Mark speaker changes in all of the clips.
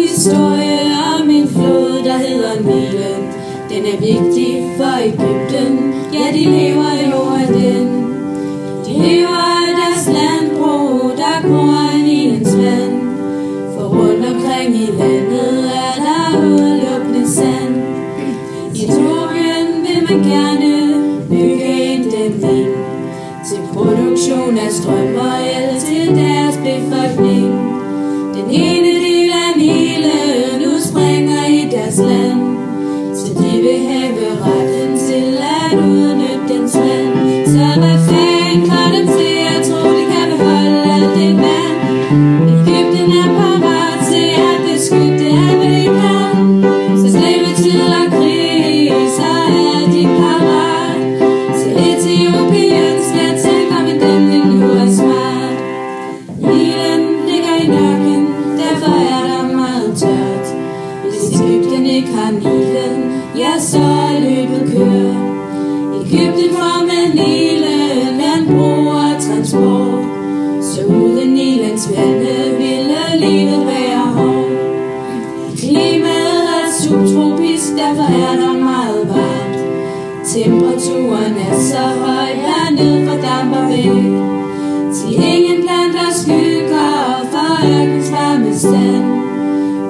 Speaker 1: Historie om en flod, der hedder Nilen. Den er vigtig for Egypten, ja, de lever jo af den. De lever af deres landbrug, der gror af Nilens vand. For rundt omkring i landet er der udelukkende sand. I Etiopien vil man gerne bygge en dæmning til produktion af strøm og el til deres befolkning. Den ene del af Nilen udspringer i deres land, så de vil have retten til at udnytte dens vand. Så hvad fanden får dem til at tro, de kan beholde alt det vand? Egypten er parat til at beskytte alt, hvad de kan. Så slavetid og krig, så er de parat. Så Etiopien skal tænke om en dæmning nu er smart. Nilen ligger i nakken, derfor er der meget tørt. Hvis Egypten ikke har Nilen, ja, så er løbet kørt. Egypten får med Nilen landbrug og transport, så uden Nilens vande ville livet være hårdt. Klimaet er subtropisk, derfor er der meget varmt. Temperaturen er så høj hernede for damp og væk. Til ingen planter skygger for ørkens varme stand.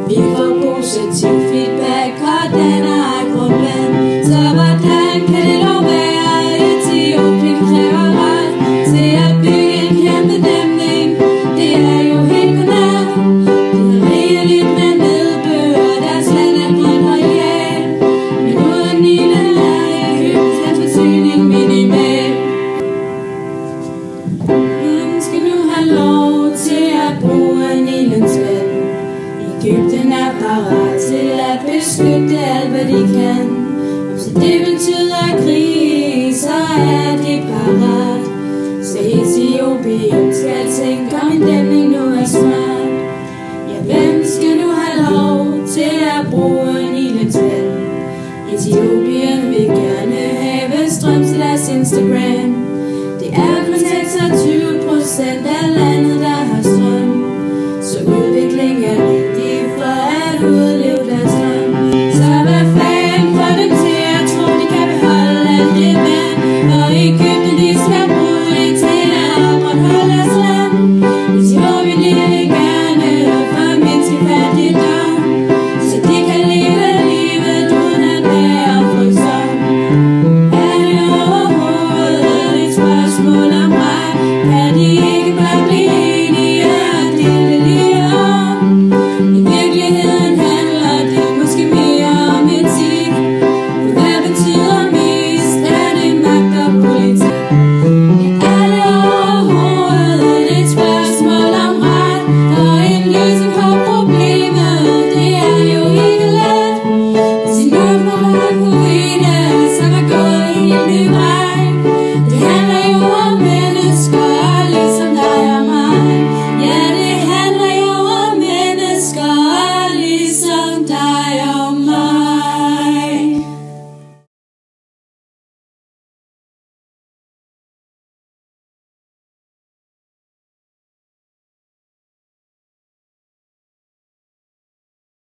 Speaker 1: Vi får positiv feedback og danner agrobland. Så hvordan kan det dog være, at Etiopien kræver ret til at bygge en kæmpe dæmning? Det er jo helt banalt. Det er rigeligt med nedbør, deres land er grønt og real. Men uden Nilen er Egyptens forsyning minimal. Hvem skal nu have lov til at bruge Nilens vand? Egypten er parat til at beskytte alt, hvad de kan. Så det betyder krig, så er de parat. Så Etiopien skal tænke om en dæmning nu er smart. Ja, hvem skal nu have lov til at bruge Nilens vand? Etiopien vil gerne have strøm til deres Instagram. Det er kun 26% af